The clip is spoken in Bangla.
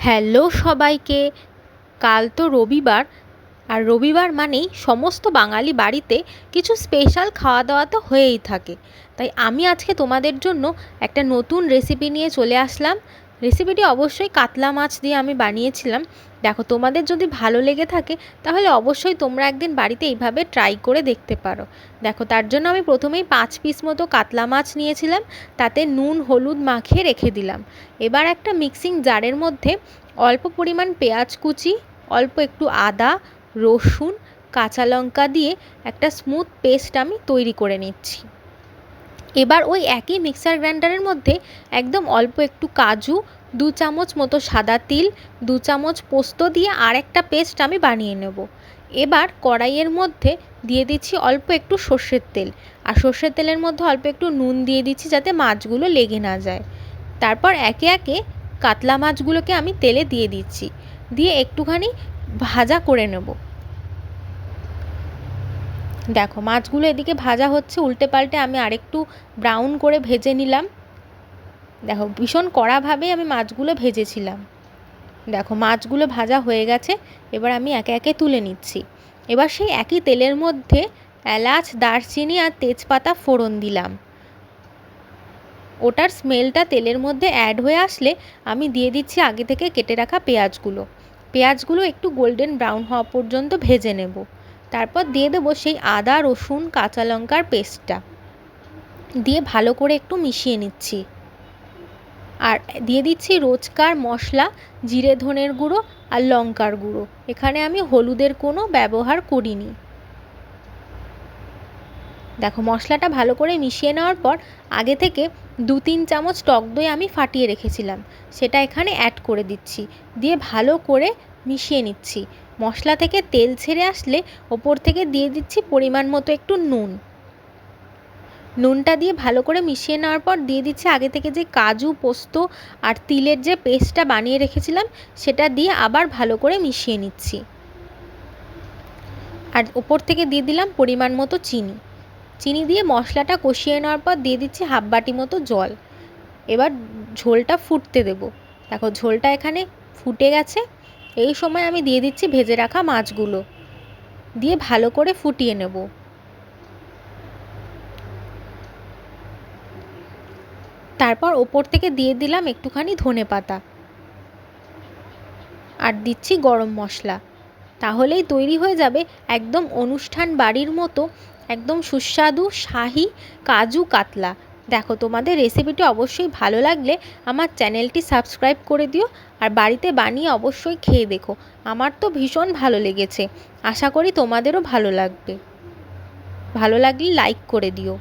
হ্যালো সবাইকে। কাল তো রবিবার, আর রবিবার মানেই সমস্ত বাঙালি বাড়িতে কিছু স্পেশাল খাওয়া দাওয়া তো হয়েই থাকে। তাই আমি আজকে তোমাদের জন্য একটা নতুন রেসিপি নিয়ে চলে আসলাম। রেসিপিটি অবশ্যই কাতলা মাছ দিয়ে আমি বানিয়েছিলাম। দেখো, তোমাদের যদি ভালো লেগে থাকে তাহলে অবশ্যই তোমরা একদিন বাড়িতে এইভাবে ট্রাই করে দেখতে পারো। দেখো, তার জন্য আমি প্রথমেই 5 পিস মতো কাতলা মাছ নিয়েছিলাম, তাতে নুন হলুদ মাখিয়ে রেখে দিলাম। এবার একটা মিক্সিং জারের মধ্যে অল্প পরিমাণ পেঁয়াজ কুচি, অল্প একটু আদা, রসুন, কাঁচা লঙ্কা দিয়ে একটা স্মুথ পেস্ট আমি তৈরি করে নিচ্ছি। এবার ওই একই মিক্সার গ্রাইন্ডারের মধ্যে একদম অল্প একটু কাজু, 2 চামচ মতো সাদা তিল, 2 চামচ পোস্ত দিয়ে আর একটা পেস্ট আমি বানিয়ে নেব। এবার কড়াইয়ের মধ্যে দিয়ে দিচ্ছি অল্প একটু সর্ষের তেল, আর সর্ষের তেলের মধ্যে অল্প একটু নুন দিয়ে দিচ্ছি যাতে মাছগুলো লেগে না যায়। তারপর একে একে কাতলা মাছগুলোকে আমি তেলে দিয়ে দিচ্ছি, দিয়ে একটুখানি ভাজা করে নেব। দেখো, মাছগুলো এদিকে ভাজা হচ্ছে, উল্টে পাল্টে আমি আরেকটু ব্রাউন করে ভেজে নিলাম। দেখো, ভীষণ কড়াভাবেই আমি মাছগুলো ভেজেছিলাম। দেখো, মাছগুলো ভাজা হয়ে গেছে, এবার আমি একে একে তুলে নিচ্ছি। এবার সেই একই তেলের মধ্যে এলাচ, দারচিনি আর তেজপাতা ফোড়ন দিলাম। ওটার স্মেলটা তেলের মধ্যে অ্যাড হয়ে আসলে আমি দিয়ে দিচ্ছি আগে থেকে কেটে রাখা পেঁয়াজগুলো একটু গোল্ডেন ব্রাউন হওয়া পর্যন্ত ভেজে নেব। তারপর দিয়ে দেবো সেই আদা রসুন কাঁচা লঙ্কার পেস্টটা, দিয়ে ভালো করে একটু মিশিয়ে নিচ্ছি। আর দিয়ে দিচ্ছি রোজকার মশলা, জিরে ধনের গুঁড়ো আর লঙ্কার গুঁড়ো। এখানে আমি হলুদের কোনো ব্যবহার করিনি। দেখো, মশলাটা ভালো করে মিশিয়ে নেওয়ার পর আগে থেকে 2-3 চামচ টক দই আমি ফাটিয়ে রেখেছিলাম, সেটা এখানে অ্যাড করে দিচ্ছি, দিয়ে ভালো করে মিশিয়ে নিচ্ছি। মশলা থেকে তেল ছেড়ে আসলে ওপর থেকে দিয়ে দিচ্ছি পরিমাণ মতো একটু নুনটা দিয়ে ভালো করে মিশিয়ে নেওয়ার পর দিয়ে দিচ্ছি আগে থেকে যে কাজু পোস্ত আর তিলের যে পেস্টটা বানিয়ে রেখেছিলাম সেটা দিয়ে আবার ভালো করে মিশিয়ে নিচ্ছি। আর ওপর থেকে দিয়ে দিলাম পরিমাণ মতো চিনি দিয়ে মশলাটা কষিয়ে নেওয়ার পর দিয়ে দিচ্ছি হাফ বাটি মতো জল। এবার ঝোলটা ফুটতে দেব। দেখো, ঝোলটা এখানে ফুটে গেছে। এই সময় আমি দিয়ে দিচ্ছি ভেজে রাখা মাছগুলো, দিয়ে ভালো করে ফুটিয়ে নেব। তারপর ওপর থেকে দিয়ে দিলাম একটুখানি ধনেপাতা, আর দিচ্ছি গরম মশলা। তাহলেই তৈরি হয়ে যাবে একদম অনুষ্ঠান বাড়ির মতো একদম সুস্বাদু শাহি কাজু কাতলা। দেখো, তোমাদের রেসিপিটি অবশ্যই ভালো লাগলে আমার চ্যানেলটি সাবস্ক্রাইব করে দিও, আর বাড়িতে বানিয়ে অবশ্যই খেয়ে দেখো। আমার তো ভীষণ ভালো লেগেছে, আশা করি তোমাদেরও ভালো লাগবে। ভালো লাগলে লাইক করে দিও।